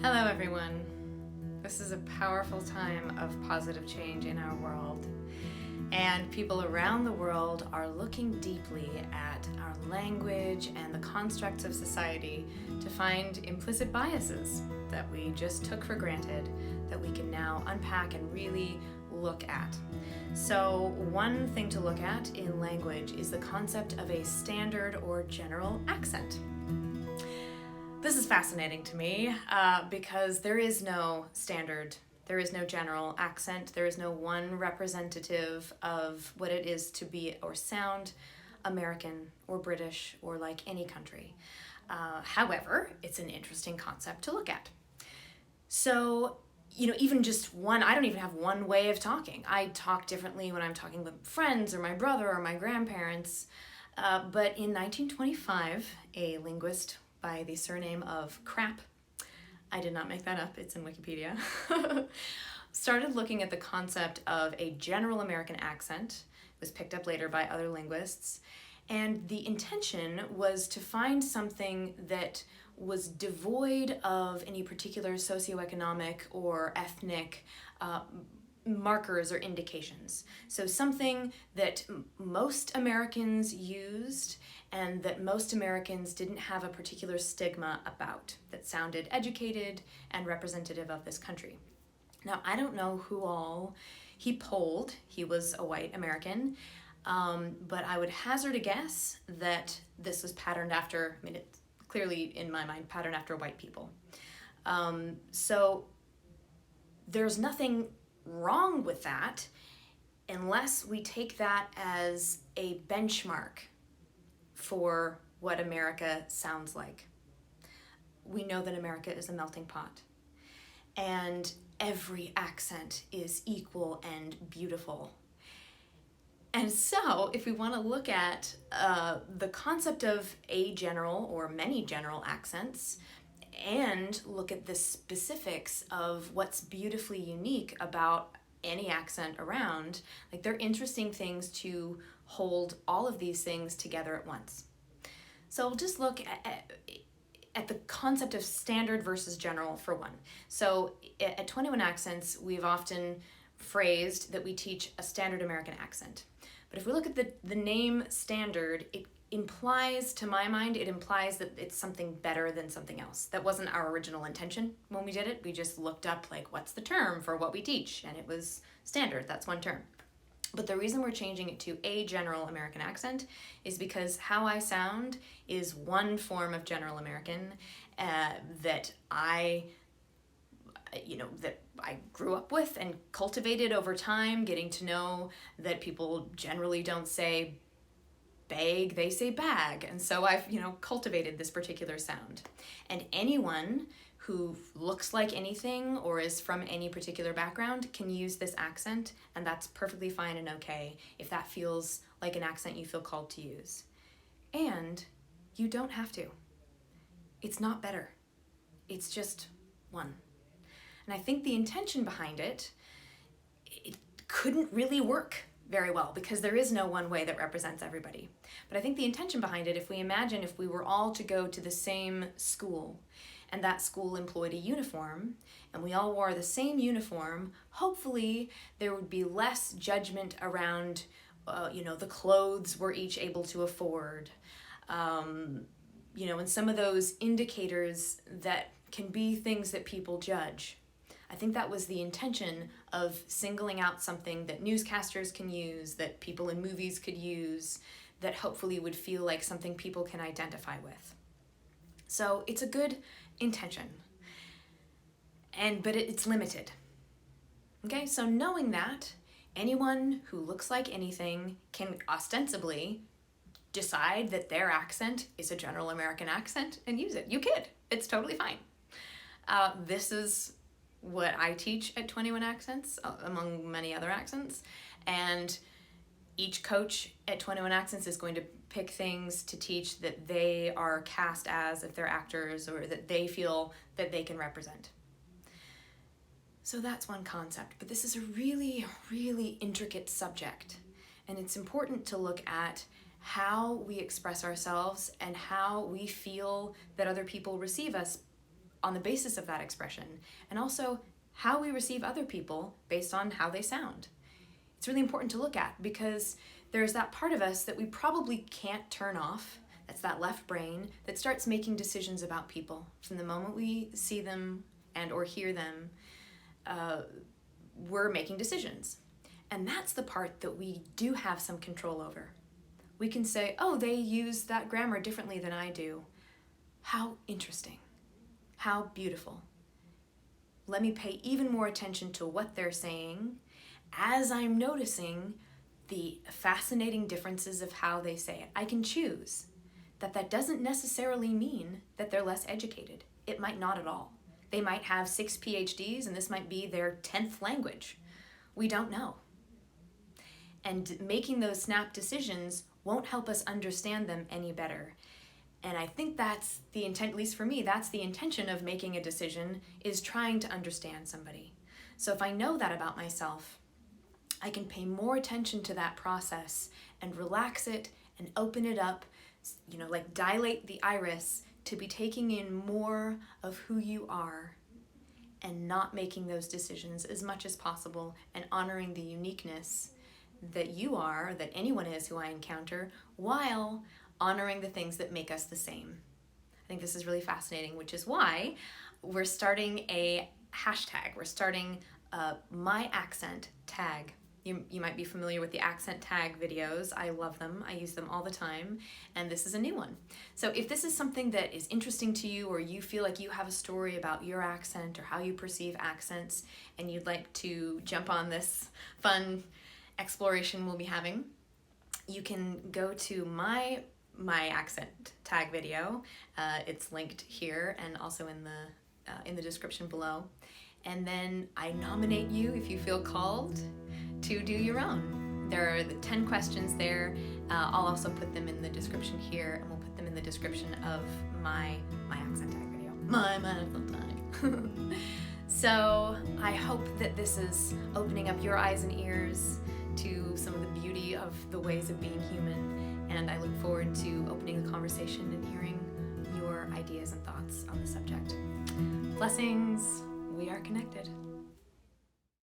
Hello everyone. This is a powerful time of positive change in our world. And people around the world are looking deeply at our language and the constructs of society to find implicit biases that we just took for granted that we can now unpack and really look at. So one thing to look at in language is the concept of a standard or general accent. This is fascinating to me because there is no standard, there is no general accent, there is no one representative of what it is to be or sound American or British or like any country. However, it's an interesting concept to look at. So, even just I don't even have one way of talking. I talk differently when I'm talking with friends or my brother or my grandparents. But in 1925, a linguist by the surname of Crap, I did not make that up, it's in Wikipedia, started looking at the concept of a general American accent. It was picked up later by other linguists, and the intention was to find something that was devoid of any particular socioeconomic or ethnic markers or indications. So something that most Americans used and that most Americans didn't have a particular stigma about, that sounded educated and representative of this country. Now, I don't know who all he polled. He was a white American, but I would hazard a guess that this was patterned after, it's clearly in my mind patterned after white people. So there's nothing wrong with that unless we take that as a benchmark for what America sounds like. We know that America is a melting pot, and every accent is equal and beautiful. And so if we want to look at the concept of a general or many general accents and look at the specifics of what's beautifully unique about any accent around, they're interesting things to hold all of these things together at once. So we'll just look at the concept of standard versus general for one. So at 21 Accents, we've often phrased that we teach a standard American accent. But if we look at the name standard, it implies, to my mind, that it's something better than something else. That wasn't our original intention when we did it. We just looked up what's the term for what we teach, and it was standard. That's one term. But the reason we're changing it to a general American accent is because how I sound is one form of general American that I grew up with and cultivated over time, getting to know that people generally don't say bag, they say bag. And so I've, cultivated this particular sound. And anyone who looks like anything or is from any particular background can use this accent, and that's perfectly fine and okay if that feels like an accent you feel called to use. And you don't have to. It's not better. It's just one. And I think the intention behind it couldn't really work very well because there is no one way that represents everybody. But I think the intention behind it, if we imagine if we were all to go to the same school and that school employed a uniform and we all wore the same uniform, hopefully there would be less judgment around, the clothes we're each able to afford, and some of those indicators that can be things that people judge. I think that was the intention of singling out something that newscasters can use, that people in movies could use, that hopefully would feel like something people can identify with. So it's a good intention, but it's limited. Okay, so knowing that, anyone who looks like anything can ostensibly decide that their accent is a general American accent and use it. You kid, it's totally fine. This is what I teach at 21 Accents, among many other accents, and each coach at 21 Accents is going to pick things to teach that they are cast as if they're actors or that they feel that they can represent. So that's one concept, but this is a really, really intricate subject, and it's important to look at how we express ourselves and how we feel that other people receive us on the basis of that expression, and also how we receive other people based on how they sound. It's really important to look at, because there's that part of us that we probably can't turn off. That's that left brain that starts making decisions about people. From the moment we see them and or hear them, we're making decisions. And that's the part that we do have some control over. We can say, oh, they use that grammar differently than I do. How interesting. How beautiful. Let me pay even more attention to what they're saying as I'm noticing the fascinating differences of how they say it. I can choose that doesn't necessarily mean that they're less educated. It might not at all. They might have 6 PhDs and this might be their 10th language. We don't know. And making those snap decisions won't help us understand them any better. And I think that's the intent, at least for me, that's the intention of making a decision, is trying to understand somebody. So if I know that about myself, I can pay more attention to that process and relax it and open it up, like dilate the iris to be taking in more of who you are and not making those decisions as much as possible, and honoring the uniqueness that you are, that anyone is who I encounter, while honoring the things that make us the same. I think this is really fascinating, which is why we're starting a hashtag. We're starting a My Accent tag. You might be familiar with the accent tag videos. I love them. I use them all the time. And this is a new one. So if this is something that is interesting to you, or you feel like you have a story about your accent or how you perceive accents, and you'd like to jump on this fun exploration we'll be having, you can go to my accent tag video. It's linked here and also in the description below. And then I nominate you, if you feel called, to do your own. There are the 10 questions there. I'll also put them in the description here, and we'll put them in the description of my accent tag video. My accent tag. So I hope that this is opening up your eyes and ears to some of the beauty of the ways of being human, and I look forward to opening the conversation and hearing your ideas and thoughts on the subject. Blessings, we are connected.